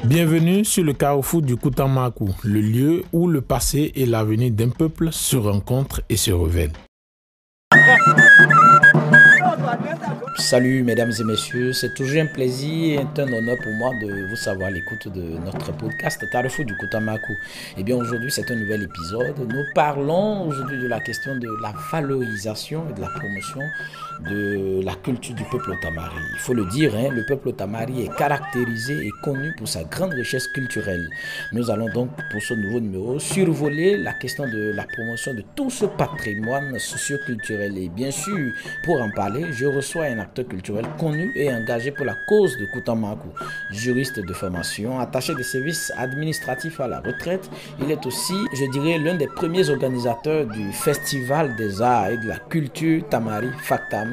Bienvenue sur le carrefour du Koutamakou, le lieu où le passé et l'avenir d'un peuple se rencontrent et se révèlent. Salut mesdames et messieurs, c'est toujours un plaisir et un honneur pour moi de vous savoir à l'écoute de notre podcast Carrefour du Koutamakou. Et bien aujourd'hui c'est un nouvel épisode. Nous parlons aujourd'hui de la question de la valorisation et de la promotion de la culture du peuple Tamari. Il faut le dire, le peuple Tamari est caractérisé et connu pour sa grande richesse culturelle. Nous allons donc pour ce nouveau numéro survoler la question de la promotion de tout ce patrimoine socio-culturel. Et bien sûr, pour en parler, je reçois un acteur culturel connu et engagé pour la cause de Koutamakou. Juriste de formation, attaché des services administratifs à la retraite, il est aussi, je dirais, l'un des premiers organisateurs du Festival des Arts et de la Culture Tamari Factam.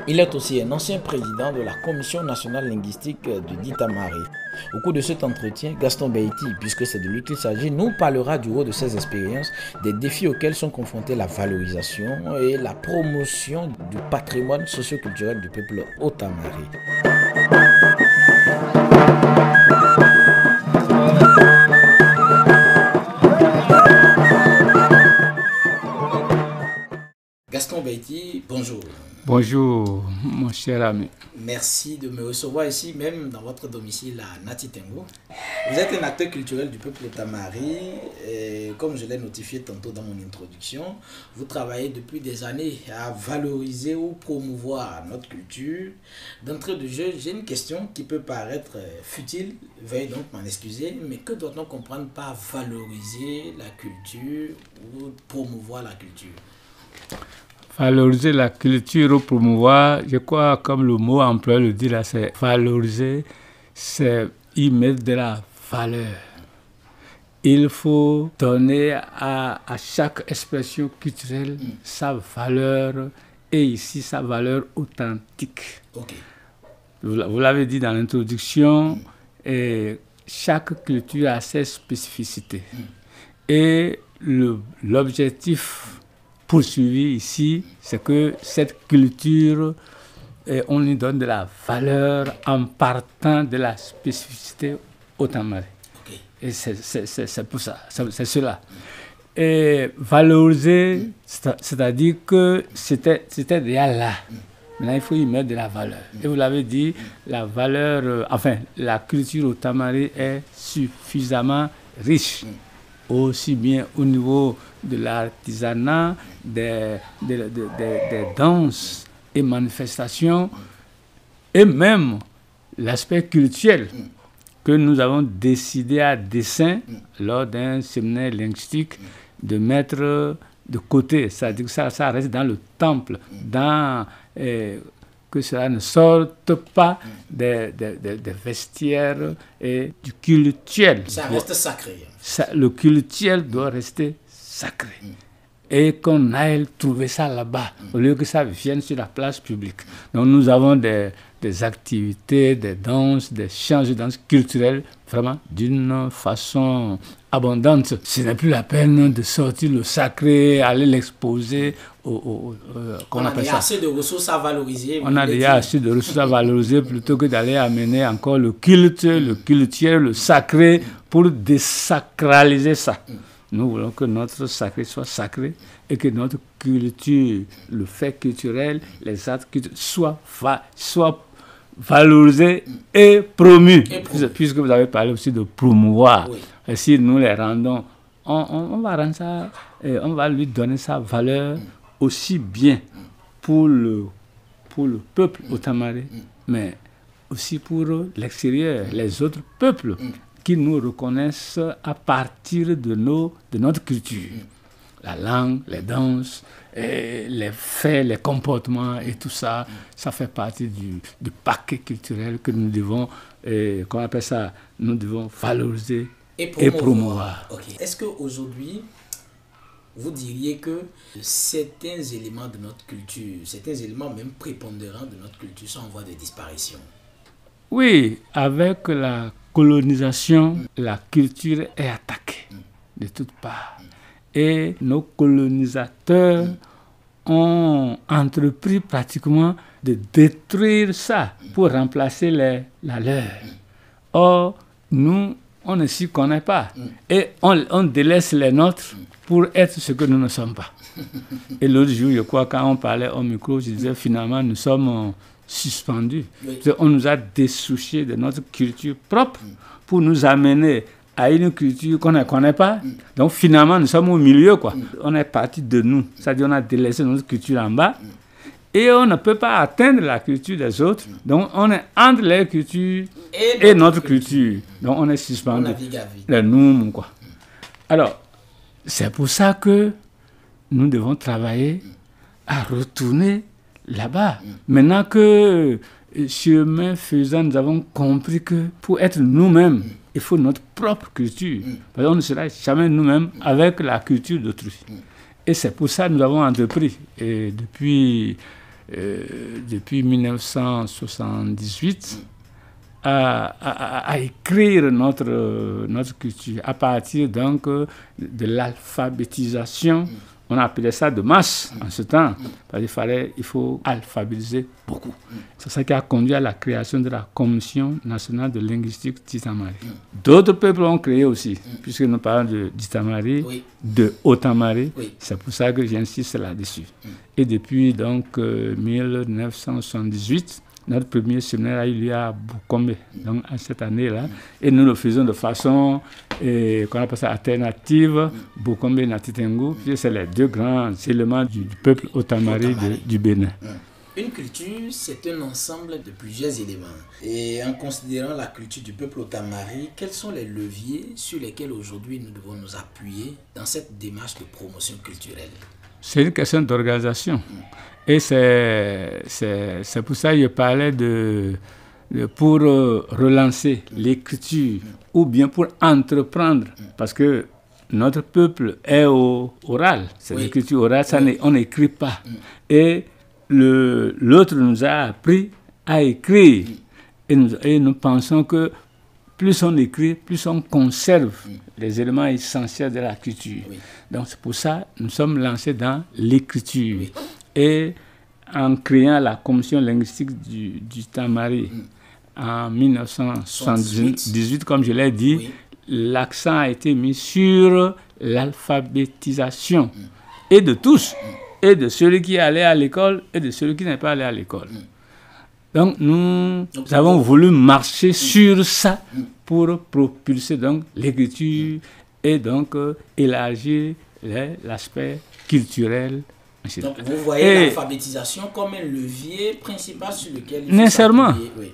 Il est aussi un ancien président de la Commission nationale linguistique du dit Tamari. Au cours de cet entretien, Gaston Beiti, puisque c'est de lui qu'il s'agit, nous parlera du haut de ses expériences, des défis auxquels sont confrontés la valorisation et la promotion du patrimoine socio-culturel du peuple Haut-Tamari. Gaston Beiti, bonjour. Bonjour, mon cher ami. Merci de me recevoir ici, même dans votre domicile à Natitengo. Vous êtes un acteur culturel du peuple Tamari. Et comme je l'ai notifié tantôt dans mon introduction, vous travaillez depuis des années à valoriser ou promouvoir notre culture. D'entrée de jeu, j'ai une question qui peut paraître futile, veuillez donc m'en excuser, mais que doit-on comprendre par valoriser la culture ou promouvoir la culture? Valoriser la culture ou promouvoir, je crois, comme le mot employé le dit là, c'est valoriser, c'est y mettre de la valeur. Il faut donner à chaque expression culturelle sa valeur, et ici sa valeur authentique. Okay. Vous l'avez dit dans l'introduction, et chaque culture a ses spécificités. Et l'objectif poursuivi ici, c'est que cette culture, on lui donne de la valeur en partant de la spécificité Haut-Tamari. Okay. Et c'est pour ça, c'est cela. Et valoriser, c'est-à-dire que c'était déjà là. Maintenant, il faut y mettre de la valeur. Et vous l'avez dit, la valeur, la culture Haut-Tamari est suffisamment riche. Aussi bien au niveau de l'artisanat, des danses et manifestations, et même l'aspect culturel que nous avons décidé à dessein lors d'un séminaire linguistique de mettre de côté. C'est-à-dire que ça reste dans le temple, que cela ne sorte pas des vestiaires et du cultuel. Ça reste sacré. Le cultuel doit rester sacré. Et qu'on aille trouver ça là-bas, au lieu que ça vienne sur la place publique. Donc nous avons des activités, des danses, des chants de danse culturels, vraiment d'une façon abondante. Ce n'est plus la peine de sortir le sacré, aller l'exposer. On a déjà assez de ressources à valoriser. On a déjà assez de ressources à valoriser plutôt que d'aller amener encore le culte, le cultuel, le sacré pour désacraliser ça. Nous voulons que notre sacré soit sacré et que notre culture, le fait culturel, les actes culturels soient valorisés et promus. Puisque vous avez parlé aussi de promouvoir. Oui. Et si nous les rendons, on va rendre ça, on va lui donner sa valeur aussi bien pour le peuple Haut-Tamari, mais aussi pour l'extérieur, les autres peuples qui nous reconnaissent à partir de notre culture. La langue, les danses, les faits, les comportements et tout ça, ça fait partie du paquet culturel que nous devons, qu'on appelle ça, nous devons valoriser et promouvoir. Okay. Est-ce qu'aujourd'hui, vous diriez que certains éléments de notre culture, certains éléments même prépondérants de notre culture sont en voie de disparition? Oui, avec la colonisation, la culture est attaquée de toutes parts. Et nos colonisateurs ont entrepris pratiquement de détruire ça pour remplacer la leur. Or, nous, on ne s'y connaît pas. Et on délaisse les nôtres pour être ce que nous ne sommes pas. Et l'autre jour, je crois, quand on parlait au micro, je disais finalement, nous sommes suspendus. On nous a dessouchés de notre culture propre pour nous amener à une culture qu'on ne connaît pas. Donc finalement, nous sommes au milieu, quoi. On est parti de nous. C'est-à-dire qu'on a délaissé notre culture en bas. Et on ne peut pas atteindre la culture des autres. Donc on est entre leur culture et notre culture. Donc on est suspendu. Les noums, quoi. Alors, c'est pour ça que nous devons travailler à retourner là-bas. Maintenant que, chemin faisant, nous avons compris que pour être nous-mêmes, il faut notre propre culture. Parce qu'on ne sera jamais nous-mêmes avec la culture d'autrui. Et c'est pour ça que nous avons entrepris. Et depuis 1978, à écrire notre culture à partir donc de l'alphabétisation. On appelait ça de masse en ce temps, parce qu'il faut alphabétiser beaucoup. C'est ça qui a conduit à la création de la Commission nationale de linguistique d'Itamari. D'autres peuples ont créé aussi, puisque nous parlons d'Itamari, de Haut-Tamari. C'est pour ça que j'insiste là-dessus. Et depuis donc 1978, notre premier séminaire a eu lieu à Bukombe, donc à cette année-là, et nous le faisons de façon qu'on appelle ça alternative, Bukombe et Natitengu, puis c'est les deux grands éléments du peuple Haut-Tamari du Bénin. Une culture, c'est un ensemble de plusieurs éléments. Et en considérant la culture du peuple Haut-Tamari, quels sont les leviers sur lesquels aujourd'hui nous devons nous appuyer dans cette démarche de promotion culturelle? C'est une question d'organisation. Et c'est pour ça que je parlais pour relancer l'écriture ou bien pour entreprendre. Parce que notre peuple est oral. C'est l'écriture orale, on n'écrit pas. Et l'autre nous a appris à écrire. Et nous pensons que plus on écrit, plus on conserve les éléments essentiels de la culture. Donc c'est pour ça que nous sommes lancés dans l'écriture. Et en créant la commission linguistique du Tamari en 1978, comme je l'ai dit, l'accent a été mis sur l'alphabétisation et de tous, et de celui qui allait à l'école et de celui qui n'est pas allé à l'école. Donc nous avons voulu marcher sur ça pour propulser donc l'écriture et donc élargir l'aspect culturel. Donc vous voyez l'alphabétisation comme un levier principal sur lequel il faut nécessairement.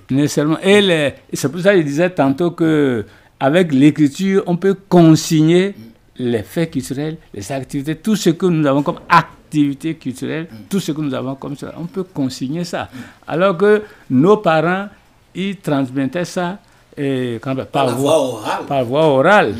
Nécessairement. Et c'est pour ça que je disais tantôt qu'avec l'écriture, on peut consigner les faits culturels, les activités, tout ce que nous avons comme activités culturelles, tout ce que nous avons comme ça, on peut consigner ça. Alors que nos parents, ils transmettaient ça par voie orale.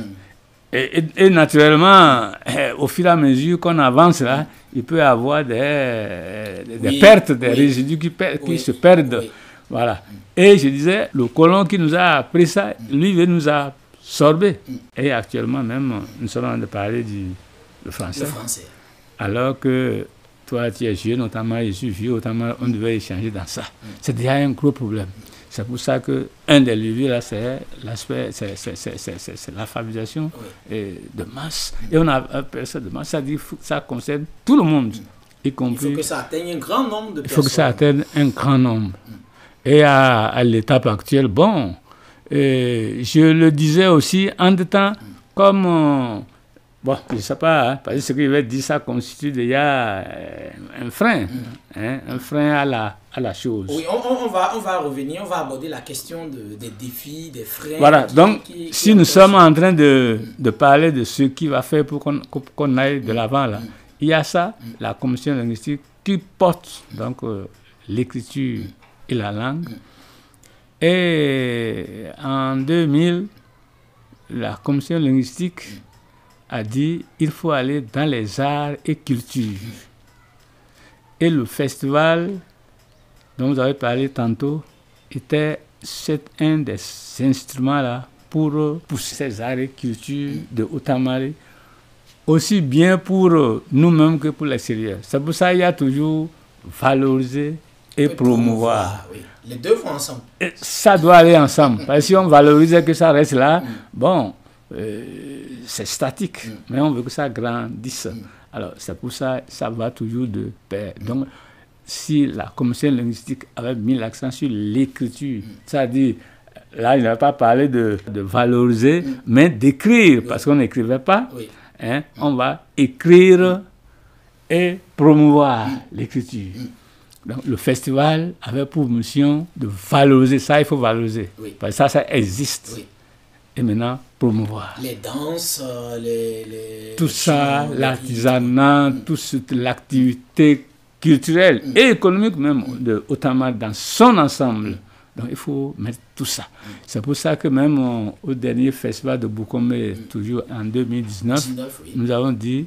Et naturellement, au fur et à mesure qu'on avance là, il peut y avoir des pertes, des résidus qui se perdent. Voilà. Et je disais, le colon qui nous a appris ça, lui, il nous a absorbé. Et actuellement même, nous sommes en train de parler du français. Alors que toi, tu es jeune, notamment, je suis vieux, notamment, on devait échanger dans ça. C'est déjà un gros problème. C'est pour ça qu'un des leviers, là, c'est l'aspect, c'est l'alphabétisation de masse. Et on appelle ça de masse, ça dit ça concerne tout le monde, y compris... Il faut que ça atteigne un grand nombre de personnes. Il faut que ça atteigne un grand nombre. Et à l'étape actuelle, je le disais aussi, en deux temps, comme... je ne sais pas, parce que ce que je vais dire, ça constitue déjà un frein, un frein à la chose. Oui, on va revenir, on va aborder la question des défis, des freins. Voilà, donc si nous sommes en train de parler de ce qui va faire pour qu'on aille de l'avant, là, il y a ça, la commission linguistique qui porte donc l'écriture et la langue. Et en 2000, la commission linguistique a dit il faut aller dans les arts et cultures. Et le festival dont vous avez parlé tantôt était un des instruments là pour pousser ces arts et cultures de Haut-Tamari, aussi bien pour nous-mêmes que pour l'extérieur. C'est pour ça qu'il y a toujours valoriser et promouvoir. Les deux vont ensemble. Et ça doit aller ensemble. Parce que si on valorise que ça reste là, bon, c'est statique. Mais on veut que ça grandisse. Alors, c'est pour ça que ça va toujours de pair. Donc, si la commission linguistique avait mis l'accent sur l'écriture, c'est-à-dire, là, il n'a pas parlé de valoriser, mais d'écrire, parce qu'on n'écrivait pas. Hein, on va écrire et promouvoir l'écriture. Donc, le festival avait pour mission de valoriser. Ça, il faut valoriser. Parce que ça existe. Et maintenant, promouvoir. Les danses, tout ça, l'artisanat, toute l'activité culturelle et économique même de Haut-Amar dans son ensemble. Donc, il faut mettre tout ça. C'est pour ça que même au dernier festival de Boukomé, toujours en 2019, nous avons dit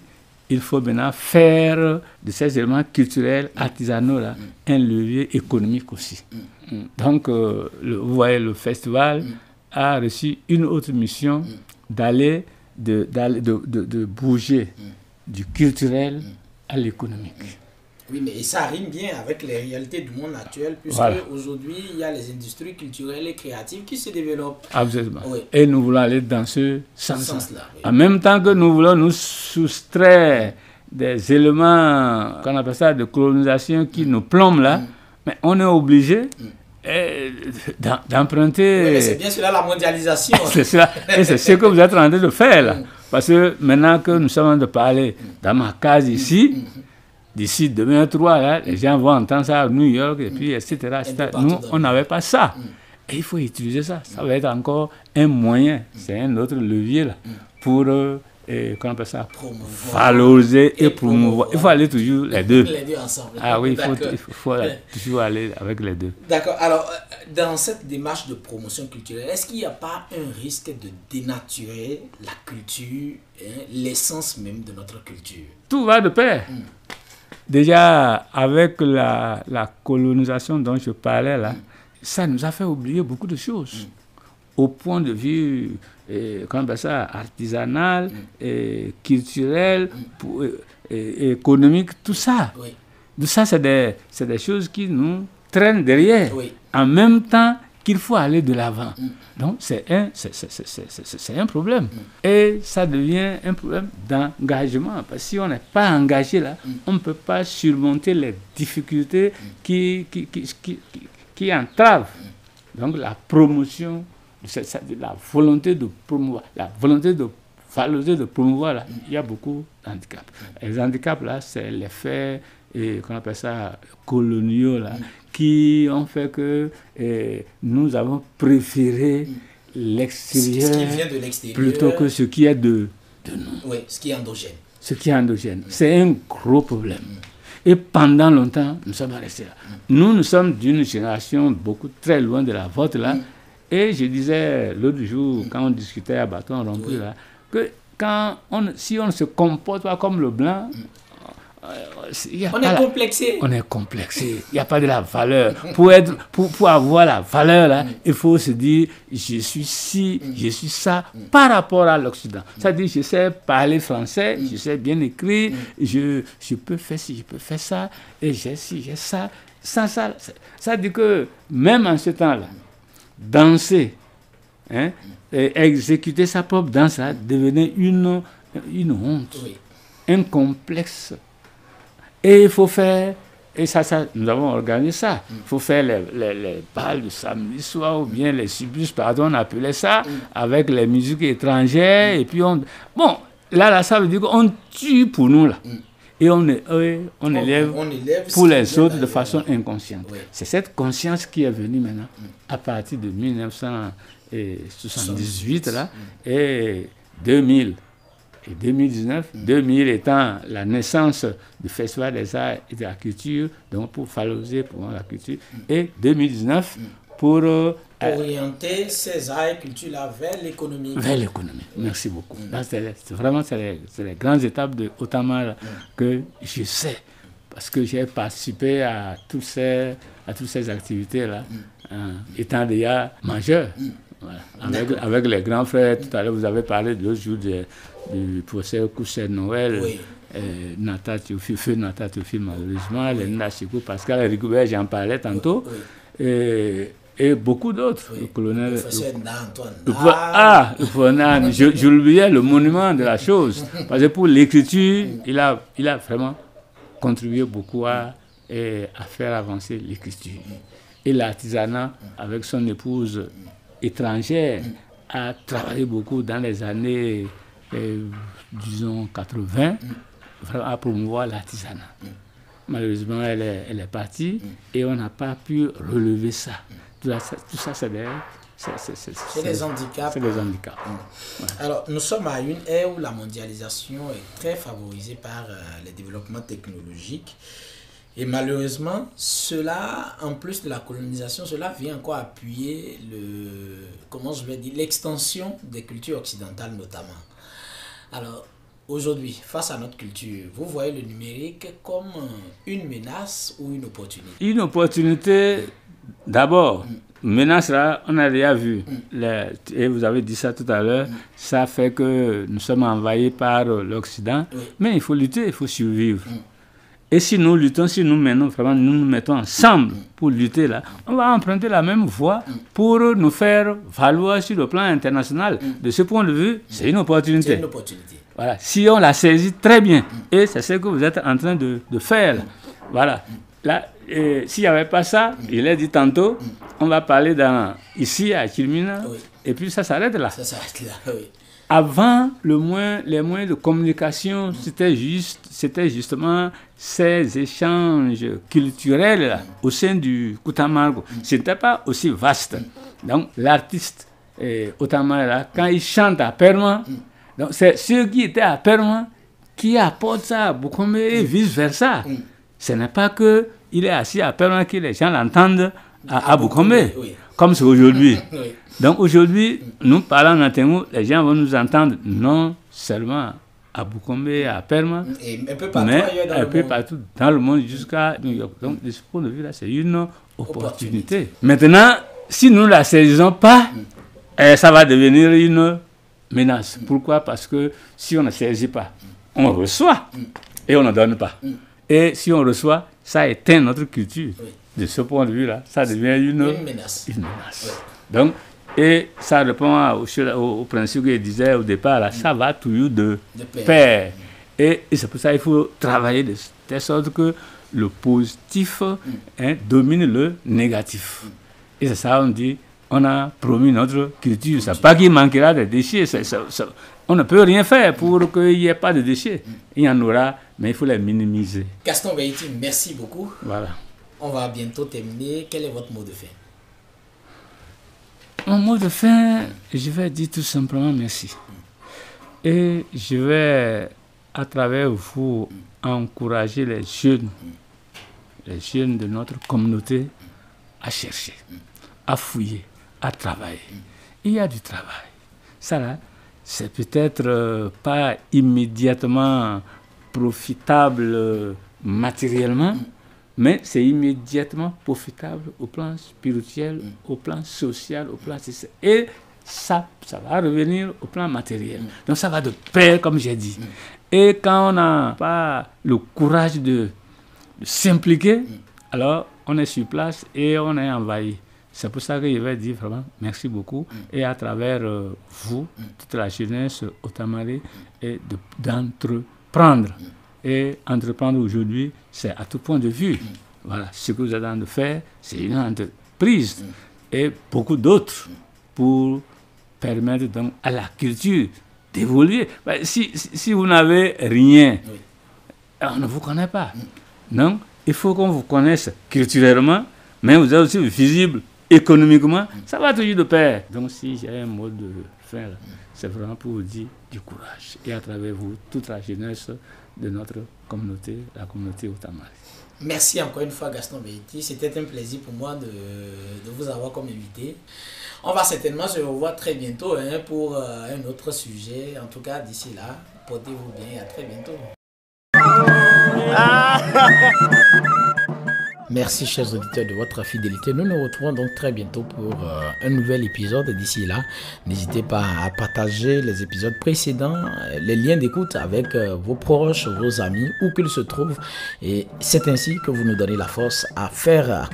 il faut maintenant faire de ces éléments culturels, artisanaux, là, un levier économique aussi. Donc, vous voyez, le festival a reçu une autre mission d'aller, de bouger du culturel à l'économique. Oui, mais ça rime bien avec les réalités du monde actuel, puisque aujourd'hui, il y a les industries culturelles et créatives qui se développent. Absolument. Et nous voulons aller dans ce sens-là. En même temps que nous voulons nous soustraire des éléments, qu'on appelle ça, de colonisation qui nous plombent là, mais on est obligé d'emprunter... Oui, mais c'est bien cela la mondialisation. C'est cela. Et c'est ce que vous êtes en train de faire là. Parce que maintenant que nous sommes en train de parler dans ma case ici, d'ici 2003, là, les gens vont entendre ça à New York, et puis, etc. Nous, on n'avait pas ça. Et il faut utiliser ça. Ça va être encore un moyen, c'est un autre levier là, pour, comment on appelle ça, valoriser et promouvoir. Il faut aller toujours les deux. Les deux ensemble. Ah oui, il faut toujours aller avec les deux. D'accord. Alors, dans cette démarche de promotion culturelle, est-ce qu'il n'y a pas un risque de dénaturer la culture, l'essence même de notre culture? Tout va de pair. Déjà, avec la colonisation dont je parlais, là, ça nous a fait oublier beaucoup de choses. Au point de vue, comment on appelle ça, artisanal, culturel, économique, tout ça. Tout ça, c'est des choses qui nous traînent derrière. En même temps qu'il faut aller de l'avant. Donc, c'est un problème. Et ça devient un problème d'engagement. Parce que si on n'est pas engagé là, on ne peut pas surmonter les difficultés qui entravent. Donc, la promotion, la volonté de promouvoir, la volonté de valoriser, de promouvoir, là, il y a beaucoup d'handicaps. Les handicaps, là, c'est l'effet, qu'on appelle ça, coloniaux, là, qui ont fait que nous avons préféré l'extérieur plutôt que ce qui est de nous. Oui, ce qui est endogène. Ce qui est endogène. C'est un gros problème. Et pendant longtemps, nous sommes restés là. Nous sommes d'une génération très loin de la vôtre, là. Et je disais l'autre jour, quand on discutait à bâton rompu, là, que si on ne se comporte pas comme le blanc, on est complexé. On est complexé. Il n'y a pas de la valeur. Pour avoir la valeur, là, il faut se dire, je suis ci, je suis ça, par rapport à l'Occident. C'est-à-dire, je sais parler français, je sais bien écrire, je peux faire ci, je peux faire ça, et j'ai ci, j'ai ça. Sans ça, ça dit que même en ce temps-là, danser, et exécuter sa propre danse, là, devenait une honte, un complexe. Et il faut faire, et ça nous avons organisé ça. Il faut faire les balles de samedi soir, ou bien les subbus, pardon, on appelait ça, avec les musiques étrangères, et puis bon, là, ça veut dire qu'on tue pour nous, là. Et on élève pour les autres de façon inconsciente. C'est cette conscience qui est venue maintenant, à partir de 1978, là, et 2000. Et 2019, 2000 étant la naissance du Festival des Arts et de la Culture, donc pour valoriser pour la culture, et 2019 pour orienter ces arts et cultures-là vers l'économie. Vers l'économie, merci beaucoup. C'est les grandes étapes de Haut-Amar que je sais, parce que j'ai participé à toutes ces activités-là, étant déjà majeur. Voilà. Avec les grands frères, tout à l'heure vous avez parlé de l'autre jour du professeur Cousset-Noël, Nata Théophile, malheureusement, les Nachikou, Pascal Rigoubert, j'en parlais tantôt. et beaucoup d'autres. Oui. Le colonel. Le professeur Antoine. Le professeur, j'oubliais le monument de la chose. Parce que pour l'écriture, il a vraiment contribué beaucoup à faire avancer l'écriture. Et l'artisanat, avec son épouse étrangère, a travaillé beaucoup dans les années, disons, 80, vraiment à promouvoir l'artisanat. Malheureusement, elle est partie et on n'a pas pu relever ça. Tout ça, c'est des handicaps. C'est des handicaps. Ouais. Alors, nous sommes à une ère où la mondialisation est très favorisée par les développements technologiques. Et malheureusement, cela, en plus de la colonisation, cela vient encore appuyer l'extension des cultures occidentales notamment. Alors, aujourd'hui, face à notre culture, vous voyez le numérique comme une menace ou une opportunité? Une opportunité, d'abord. Menace là, on a déjà vu, et vous avez dit ça tout à l'heure, ça fait que nous sommes envahis par l'Occident, mais il faut lutter, il faut survivre. Et si nous luttons, si nous nous mettons ensemble pour lutter là, on va emprunter la même voie pour nous faire valoir sur le plan international. De ce point de vue, c'est une opportunité. C'est une opportunité. Voilà, si on la saisit très bien, et c'est ce que vous êtes en train de faire là. Voilà. Là, s'il n'y avait pas ça, il l'a dit tantôt, on va parler ici à Kilmina, et puis ça s'arrête là. Ça s'arrête là, oui. Avant, les moyens de communication, c'était justement ces échanges culturels là, au sein du Kutamargo. Ce n'était pas aussi vaste. Donc, l'artiste Otamare, là, quand il chante à Perma, donc c'est ceux qui étaient à Perma qui apportent ça à Boukombe et vice-versa. Ce n'est pas qu'il est assis à Perma que les gens l'entendent à Boukombe, comme c'est aujourd'hui. Donc aujourd'hui, nous parlons en Tengu, les gens vont nous entendre non seulement à Boukombe, à Perma, mais un peu partout dans le monde jusqu'à New York. Donc de ce point de vue-là, c'est une opportunité. Maintenant, si nous ne la saisissons pas, ça va devenir une menace. Pourquoi? Parce que si on ne saisit pas, on reçoit et on ne donne pas. Et si on reçoit, ça éteint notre culture. De ce point de vue-là, ça devient une menace. Donc, et ça répond au principe que je disais au départ, là, ça va toujours de pair. Et c'est pour ça qu'il faut travailler de telle sorte que le positif domine le négatif. Et c'est ça, on dit, on a promis notre culture. Ce n'est pas qu'il manquera de déchets. On ne peut rien faire pour qu'il n'y ait pas de déchets. Il y en aura, mais il faut les minimiser. Gaston Behiti, merci beaucoup. Voilà. On va bientôt terminer. Quel est votre mot de fin? Mon mot de fin, je vais dire tout simplement merci. Et je vais, à travers vous, encourager les jeunes de notre communauté à chercher, à fouiller, à travailler. Il y a du travail. Ça là, c'est peut-être pas immédiatement profitable matériellement, mais c'est immédiatement profitable au plan spirituel, au plan social, au plan... Et ça va revenir au plan matériel. Donc ça va de pair, comme j'ai dit. Et quand on n'a pas le courage de s'impliquer, alors on est sur place et on est envahi. C'est pour ça que je vais dire vraiment merci beaucoup. Et à travers vous, toute la jeunesse Otamare, et d'entreprendre. Et entreprendre aujourd'hui, c'est à tout point de vue. Voilà, ce que vous êtes en train de faire, c'est une entreprise. Et beaucoup d'autres pour permettre donc à la culture d'évoluer. Si vous n'avez rien, on ne vous connaît pas. Non, il faut qu'on vous connaisse culturellement, mais vous êtes aussi visible économiquement. Ça va toujours de pair. Donc si j'ai un mot de fin, c'est vraiment pour vous dire du courage. Et à travers vous, toute la jeunesse de notre communauté, la communauté Otamare. Merci encore une fois Gaston Behiti. C'était un plaisir pour moi de vous avoir comme invité. On va certainement se revoir très bientôt pour un autre sujet. En tout cas, d'ici là, portez-vous bien et à très bientôt. Merci chers auditeurs de votre fidélité. Nous nous retrouvons donc très bientôt pour un nouvel épisode. D'ici là, n'hésitez pas à partager les épisodes précédents, les liens d'écoute avec vos proches, vos amis, où qu'ils se trouvent. Et c'est ainsi que vous nous donnez la force à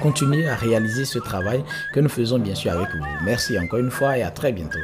continuer à réaliser ce travail que nous faisons bien sûr avec vous. Merci encore une fois et à très bientôt.